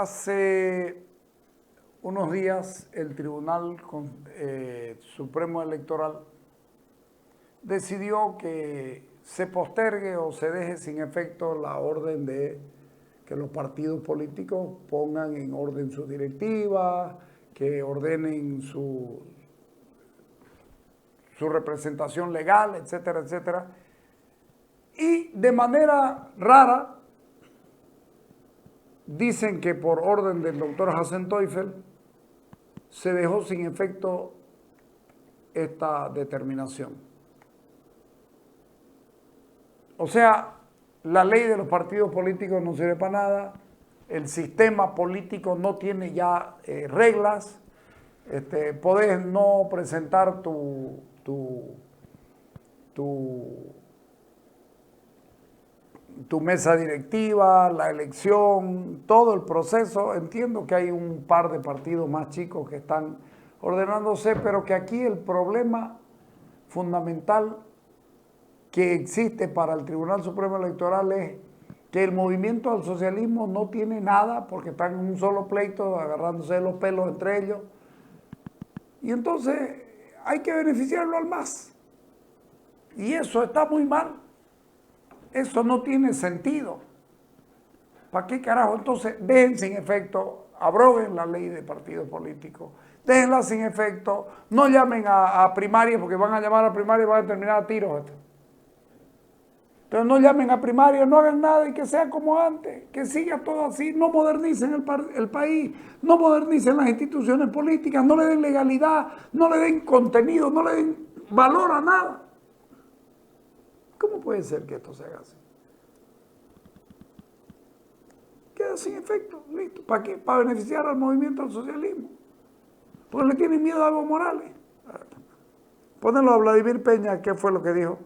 Hace unos días el Tribunal Supremo Electoral decidió que se postergue o se deje sin efecto la orden de que los partidos políticos pongan en orden su directiva, que ordenen su representación legal, etcétera, etcétera. Y de manera rara, dicen que por orden del doctor Hassan Teufel se dejó sin efecto esta determinación. O sea, la ley de los partidos políticos no sirve para nada, el sistema político no tiene ya reglas, podés no presentar tu mesa directiva, la elección, todo el proceso. Entiendo que hay un par de partidos más chicos que están ordenándose, pero que aquí el problema fundamental que existe para el Tribunal Supremo Electoral es que el movimiento al socialismo no tiene nada porque están en un solo pleito agarrándose los pelos entre ellos. Y entonces hay que beneficiarlo al MAS. Y eso está muy mal. Eso no tiene sentido. ¿Para qué carajo? Entonces, dejen sin efecto, abroguen la ley de partidos políticos, déjenla sin efecto, no llamen a primarias porque van a llamar a primarias y van a terminar a tiros. Entonces, no llamen a primarias, no hagan nada y que sea como antes, que siga todo así, no modernicen el país, no modernicen las instituciones políticas, no le den legalidad, no le den contenido, no le den valor a nada. ¿Cómo puede ser que esto se haga así? Queda sin efecto, listo. ¿Para qué? Para beneficiar al movimiento al socialismo. Porque le tienen miedo a Evo Morales. Pónganlo a Vladimir Peña, ¿qué fue lo que dijo?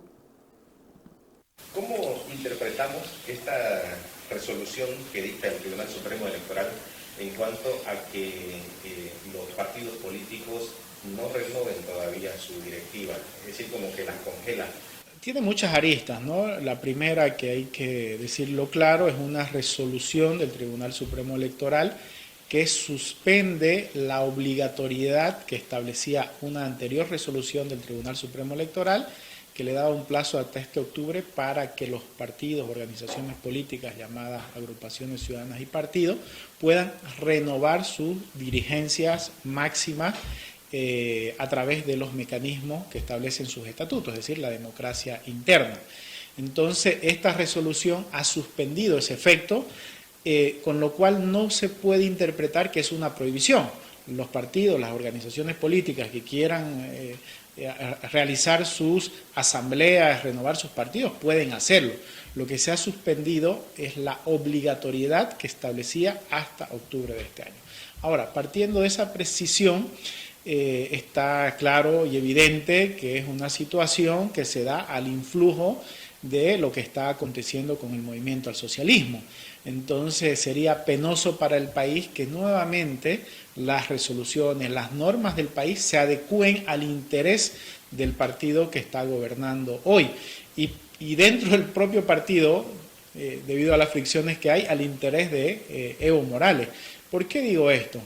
¿Cómo interpretamos esta resolución que dicta el Tribunal Supremo Electoral en cuanto a que los partidos políticos no renueven todavía su directiva? Es decir, como que la congela. Tiene muchas aristas, ¿no? La primera, que hay que decirlo claro, es una resolución del Tribunal Supremo Electoral que suspende la obligatoriedad que establecía una anterior resolución del Tribunal Supremo Electoral, que le daba un plazo hasta este octubre para que los partidos, organizaciones políticas llamadas agrupaciones ciudadanas y partidos puedan renovar sus dirigencias máximas a través de los mecanismos que establecen sus estatutos, es decir, la democracia interna. Entonces, esta resolución ha suspendido ese efecto, con lo cual no se puede interpretar que es una prohibición. Los partidos, las organizaciones políticas que quieran realizar sus asambleas, renovar sus partidos, pueden hacerlo. Lo que se ha suspendido es la obligatoriedad que establecía hasta octubre de este año. Ahora, partiendo de esa precisión, está claro y evidente que es una situación que se da al influjo de lo que está aconteciendo con el movimiento al socialismo. Entonces sería penoso para el país que nuevamente las resoluciones, las normas del país se adecúen al interés del partido que está gobernando hoy. Y dentro del propio partido, debido a las fricciones que hay, al interés de Evo Morales. ¿Por qué digo esto?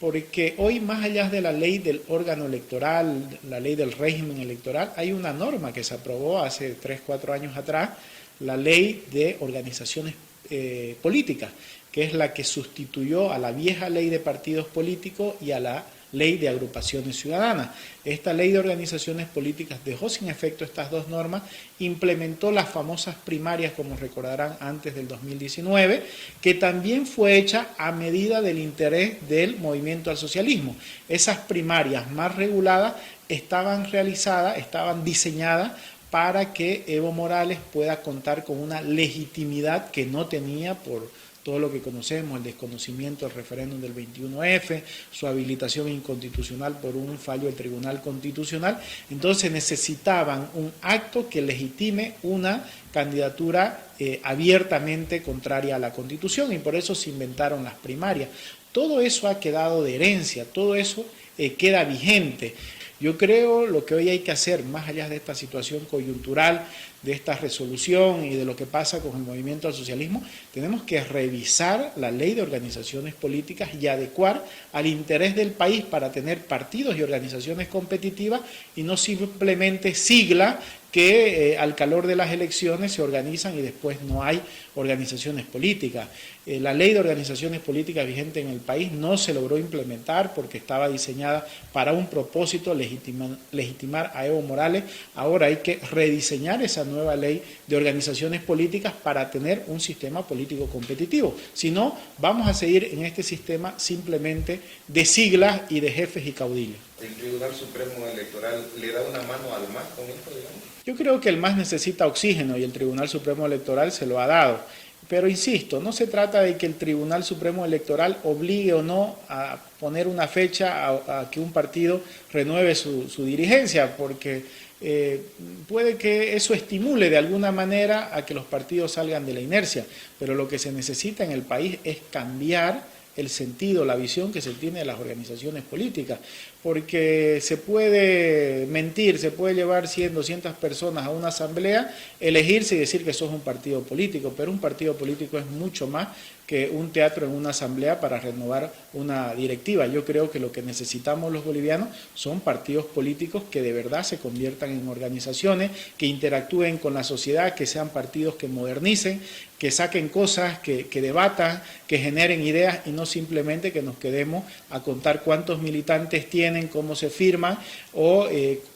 Porque hoy, más allá de la ley del órgano electoral, la ley del régimen electoral, hay una norma que se aprobó hace 3 o 4 años atrás, la ley de organizaciones políticas, que es la que sustituyó a la vieja ley de partidos políticos y a la ley de agrupaciones ciudadanas. Esta ley de organizaciones políticas dejó sin efecto estas dos normas, implementó las famosas primarias, como recordarán, antes del 2019, que también fue hecha a medida del interés del movimiento al socialismo. Esas primarias más reguladas estaban realizadas, estaban diseñadas para que Evo Morales pueda contar con una legitimidad que no tenía por todo lo que conocemos, el desconocimiento del referéndum del 21F, su habilitación inconstitucional por un fallo del Tribunal Constitucional. Entonces necesitaban un acto que legitime una candidatura abiertamente contraria a la Constitución, y por eso se inventaron las primarias. Todo eso ha quedado de herencia, todo eso queda vigente. Yo creo lo que hoy hay que hacer, más allá de esta situación coyuntural de esta resolución y de lo que pasa con el movimiento al socialismo, tenemos que revisar la ley de organizaciones políticas y adecuar al interés del país para tener partidos y organizaciones competitivas y no simplemente siglas que al calor de las elecciones se organizan y después no hay organizaciones políticas. La ley de organizaciones políticas vigente en el país no se logró implementar porque estaba diseñada para un propósito, legitimar a Evo Morales. Ahora hay que rediseñar esa nueva ley de organizaciones políticas para tener un sistema político competitivo. Si no, vamos a seguir en este sistema simplemente de siglas y de jefes y caudillos. ¿El Tribunal Supremo Electoral le da una mano al MAS con esto, digamos? Yo creo que el MAS necesita oxígeno y el Tribunal Supremo Electoral se lo ha dado. Pero insisto, no se trata de que el Tribunal Supremo Electoral obligue o no a poner una fecha a que un partido renueve su dirigencia, porque puede que eso estimule de alguna manera a que los partidos salgan de la inercia, pero lo que se necesita en el país es cambiar el sentido, la visión que se tiene de las organizaciones políticas, porque se puede mentir, se puede llevar 100, 200 personas a una asamblea, elegirse y decir que eso es un partido político, pero un partido político es mucho más que un teatro en una asamblea para renovar una directiva. Yo creo que lo que necesitamos los bolivianos son partidos políticos que de verdad se conviertan en organizaciones, que interactúen con la sociedad, que sean partidos que modernicen, que saquen cosas, que debatan, que generen ideas y no simplemente que nos quedemos a contar cuántos militantes tienen, cómo se firman o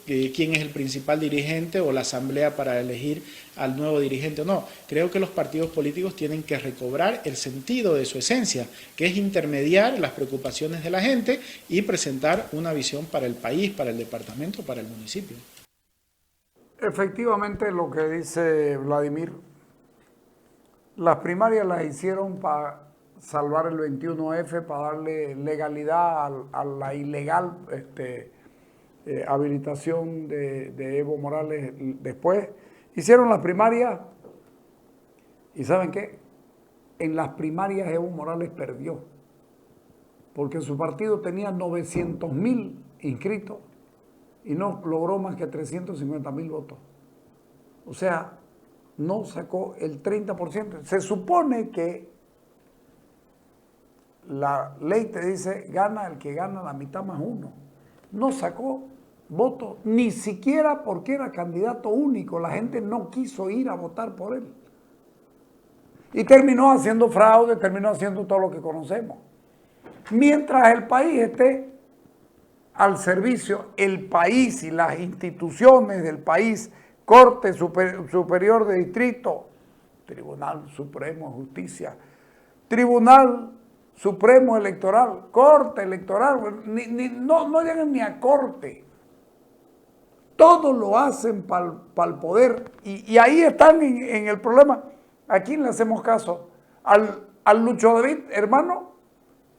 quién es el principal dirigente o la asamblea para elegir al nuevo dirigente. No, creo que los partidos políticos tienen que recobrar el sentido de su esencia, que es intermediar las preocupaciones de la gente y presentar una visión para el país, para el departamento, para el municipio. Efectivamente, lo que dice Vladimir, las primarias las hicieron para salvar el 21F, para darle legalidad a la ilegal habilitación de Evo Morales después. Hicieron las primarias y ¿saben qué? En las primarias Evo Morales perdió, porque su partido tenía 900.000 inscritos y no logró más que 350.000 votos. O sea, no sacó el 30%. Se supone que la ley te dice, gana el que gana la mitad más uno. No sacó votos, ni siquiera porque era candidato único. La gente no quiso ir a votar por él. Y terminó haciendo fraude, terminó haciendo todo lo que conocemos. Mientras el país esté al servicio, el país y las instituciones del país, Corte Superior de Distrito, Tribunal Supremo de Justicia, Tribunal Supremo Electoral, Corte Electoral, no llegan ni a Corte. Todo lo hacen para el poder y ahí están en el problema. ¿A quién le hacemos caso? ¿Al Lucho David, hermano,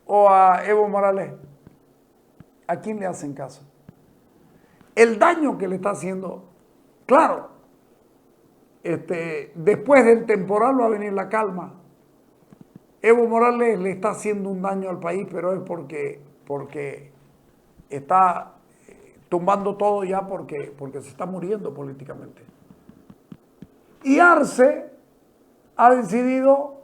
o a Evo Morales? ¿A quién le hacen caso? El daño que le está haciendo, claro, después del temporal va a venir la calma. Evo Morales le está haciendo un daño al país, pero es porque está tumbando todo ya porque se está muriendo políticamente. Y Arce ha decidido,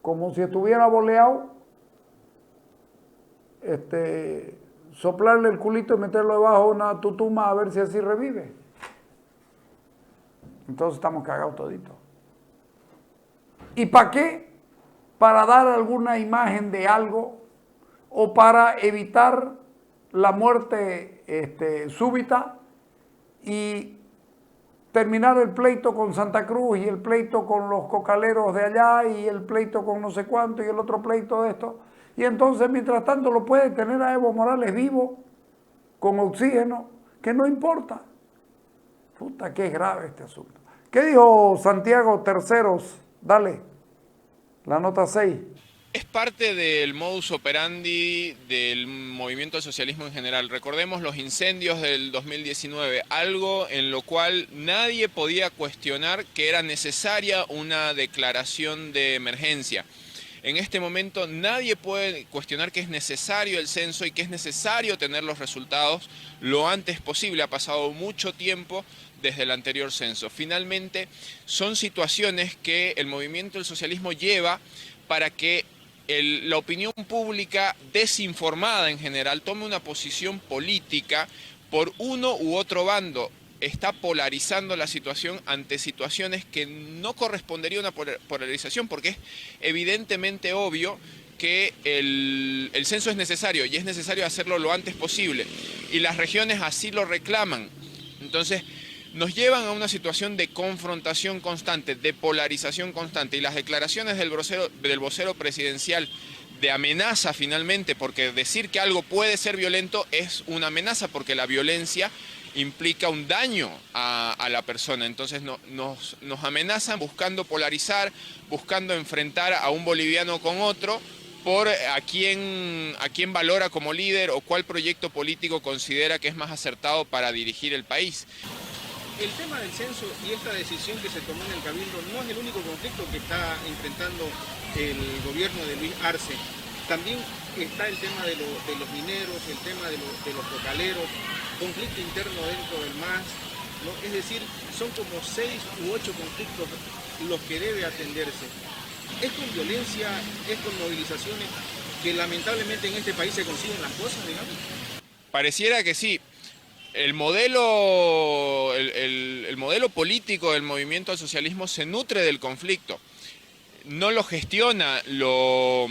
como si estuviera boleado, soplarle el culito y meterlo debajo de una tutuma a ver si así revive. Entonces estamos cagados toditos. ¿Y para qué? Para dar alguna imagen de algo o para evitar la muerte súbita y terminar el pleito con Santa Cruz y el pleito con los cocaleros de allá y el pleito con no sé cuánto y el otro pleito de esto. Y entonces, mientras tanto, lo puede tener a Evo Morales vivo, con oxígeno, que no importa. Puta, qué grave este asunto. ¿Qué dijo Santiago Terceros? Dale, la nota 6. Es parte del modus operandi del movimiento del socialismo en general. Recordemos los incendios del 2019, algo en lo cual nadie podía cuestionar que era necesaria una declaración de emergencia. En este momento nadie puede cuestionar que es necesario el censo y que es necesario tener los resultados lo antes posible. Ha pasado mucho tiempo desde el anterior censo. Finalmente, son situaciones que el movimiento del socialismo lleva para que la opinión pública desinformada en general tome una posición política por uno u otro bando. Está polarizando la situación ante situaciones que no correspondería a una polarización, porque es evidentemente obvio que el censo es necesario y es necesario hacerlo lo antes posible, y las regiones así lo reclaman. Entonces, nos llevan a una situación de confrontación constante, de polarización constante, y las declaraciones del vocero presidencial de amenaza finalmente, porque decir que algo puede ser violento es una amenaza, porque la violencia implica un daño a la persona. Entonces nos amenazan buscando polarizar, buscando enfrentar a un boliviano con otro por a quién valora como líder o cuál proyecto político considera que es más acertado para dirigir el país. El tema del censo y esta decisión que se tomó en el Cabildo no es el único conflicto que está enfrentando el gobierno de Luis Arce. También está el tema de los mineros, el tema de los localeros, conflicto interno dentro del MAS, ¿no? Es decir, son como 6 u 8 conflictos los que debe atenderse. Es con violencia, es con movilizaciones que lamentablemente en este país se consiguen las cosas, digamos. Pareciera que sí. El modelo político del movimiento al socialismo se nutre del conflicto, no lo gestiona, lo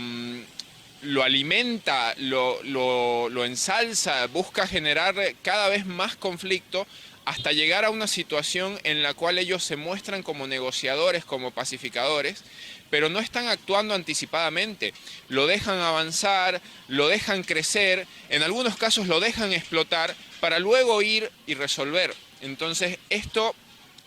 alimenta, lo ensalza, busca generar cada vez más conflicto hasta llegar a una situación en la cual ellos se muestran como negociadores, como pacificadores, pero no están actuando anticipadamente. Lo dejan avanzar, lo dejan crecer, en algunos casos lo dejan explotar para luego ir y resolver. Entonces, esto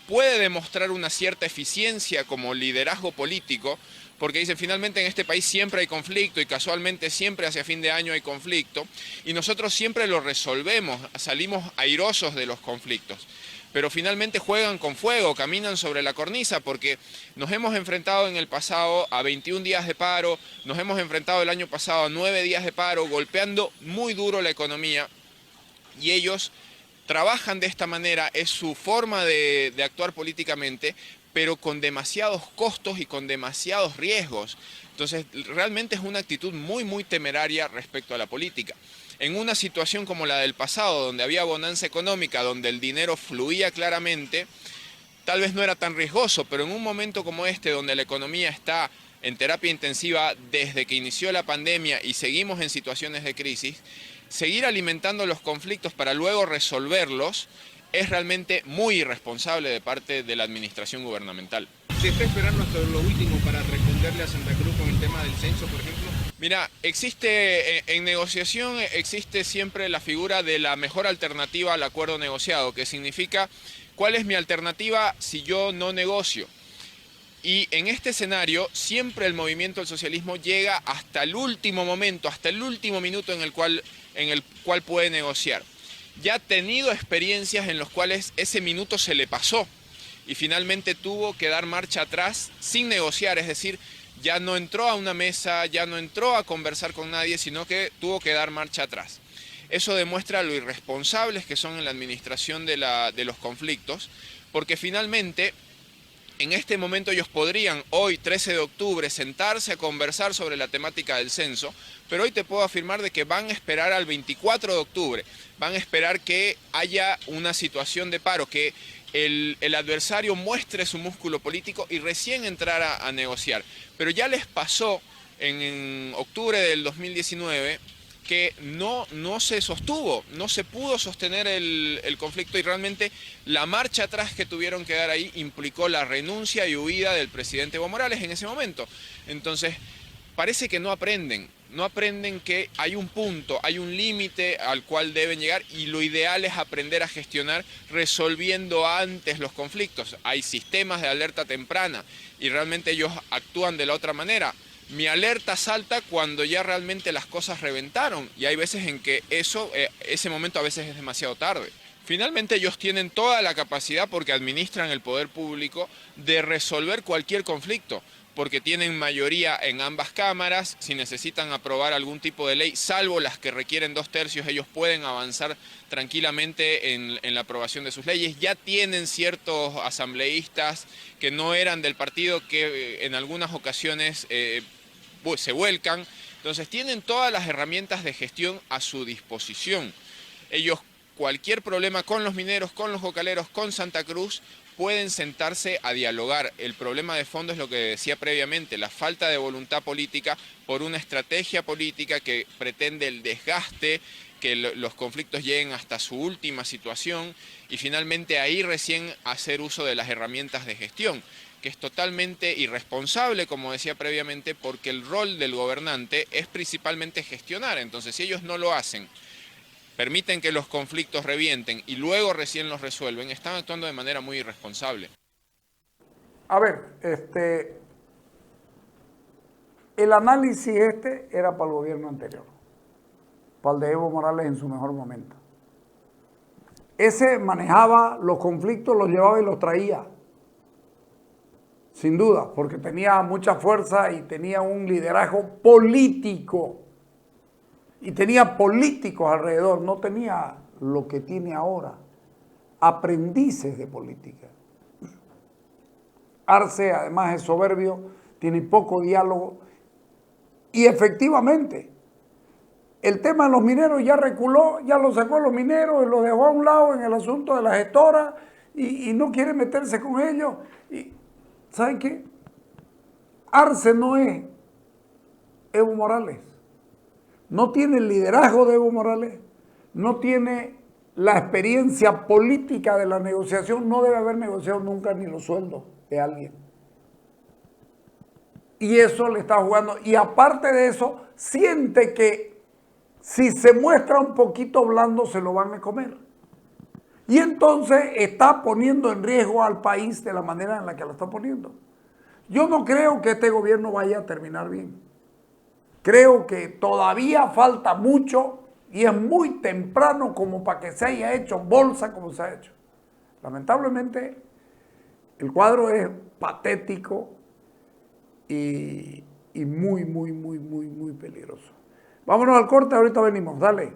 puede demostrar una cierta eficiencia como liderazgo político, porque dicen, finalmente en este país siempre hay conflicto y casualmente siempre hacia fin de año hay conflicto, y nosotros siempre lo resolvemos, salimos airosos de los conflictos. Pero finalmente juegan con fuego, caminan sobre la cornisa, porque nos hemos enfrentado en el pasado a 21 días de paro, nos hemos enfrentado el año pasado a 9 días de paro, golpeando muy duro la economía, y ellos trabajan de esta manera, es su forma de actuar políticamente, pero con demasiados costos y con demasiados riesgos. Entonces, realmente es una actitud muy, muy temeraria respecto a la política. En una situación como la del pasado, donde había bonanza económica, donde el dinero fluía claramente, tal vez no era tan riesgoso, pero en un momento como este, donde la economía está en terapia intensiva desde que inició la pandemia y seguimos en situaciones de crisis, seguir alimentando los conflictos para luego resolverlos es realmente muy irresponsable de parte de la administración gubernamental. ¿Se está esperando hasta lo último para responderle a Santa Cruz con el tema del censo, por ejemplo? Mira, en negociación existe siempre la figura de la mejor alternativa al acuerdo negociado, que significa cuál es mi alternativa si yo no negocio. Y en este escenario siempre el movimiento del socialismo llega hasta el último momento, hasta el último minuto en el cual puede negociar. Ya ha tenido experiencias en las cuales ese minuto se le pasó y finalmente tuvo que dar marcha atrás sin negociar, es decir, ya no entró a una mesa, ya no entró a conversar con nadie, sino que tuvo que dar marcha atrás. Eso demuestra lo irresponsables que son en la administración de los conflictos, porque finalmente en este momento ellos podrían, hoy 13 de octubre, sentarse a conversar sobre la temática del censo, pero hoy te puedo afirmar de que van a esperar al 24 de octubre, van a esperar que haya una situación de paro, que el adversario muestre su músculo político y recién entrar a negociar. Pero ya les pasó en octubre del 2019 que no se sostuvo, no se pudo sostener el conflicto y realmente la marcha atrás que tuvieron que dar ahí implicó la renuncia y huida del presidente Evo Morales en ese momento. Entonces, parece que no aprenden que hay un punto, hay un límite al cual deben llegar y lo ideal es aprender a gestionar resolviendo antes los conflictos. Hay sistemas de alerta temprana y realmente ellos actúan de la otra manera. Mi alerta salta cuando ya realmente las cosas reventaron y hay veces en que ese momento a veces es demasiado tarde. Finalmente ellos tienen toda la capacidad, porque administran el poder público, de resolver cualquier conflicto. porque tienen mayoría en ambas cámaras. Si necesitan aprobar algún tipo de ley, salvo las que requieren 2/3, ellos pueden avanzar tranquilamente en la aprobación de sus leyes. Ya tienen ciertos asambleístas que no eran del partido que en algunas ocasiones se vuelcan. Entonces tienen todas las herramientas de gestión a su disposición. Ellos, cualquier problema con los mineros, con los cocaleros, con Santa Cruz, pueden sentarse a dialogar. El problema de fondo es lo que decía previamente, la falta de voluntad política por una estrategia política que pretende el desgaste, que los conflictos lleguen hasta su última situación y finalmente ahí recién hacer uso de las herramientas de gestión, que es totalmente irresponsable, como decía previamente, porque el rol del gobernante es principalmente gestionar. Entonces, si ellos no lo hacen, permiten que los conflictos revienten y luego recién los resuelven, están actuando de manera muy irresponsable. A ver, el análisis era para el gobierno anterior, para el de Evo Morales en su mejor momento. Ese manejaba los conflictos, los llevaba y los traía, sin duda, porque tenía mucha fuerza y tenía un liderazgo político. Y tenía políticos alrededor, no tenía lo que tiene ahora, aprendices de política. Arce además es soberbio, tiene poco diálogo y efectivamente el tema de los mineros ya reculó, ya lo sacó los mineros y lo dejó a un lado en el asunto de la gestora y no quiere meterse con ellos. Y ¿saben qué? Arce no es Evo Morales. No tiene el liderazgo de Evo Morales, no tiene la experiencia política de la negociación, no debe haber negociado nunca ni los sueldos de alguien. Y eso le está jugando. Y aparte de eso, siente que si se muestra un poquito blando, se lo van a comer. Y entonces está poniendo en riesgo al país de la manera en la que lo está poniendo. Yo no creo que este gobierno vaya a terminar bien. Creo que todavía falta mucho y es muy temprano como para que se haya hecho bolsa como se ha hecho. Lamentablemente, el cuadro es patético y muy peligroso. Vámonos al corte, ahorita venimos, dale.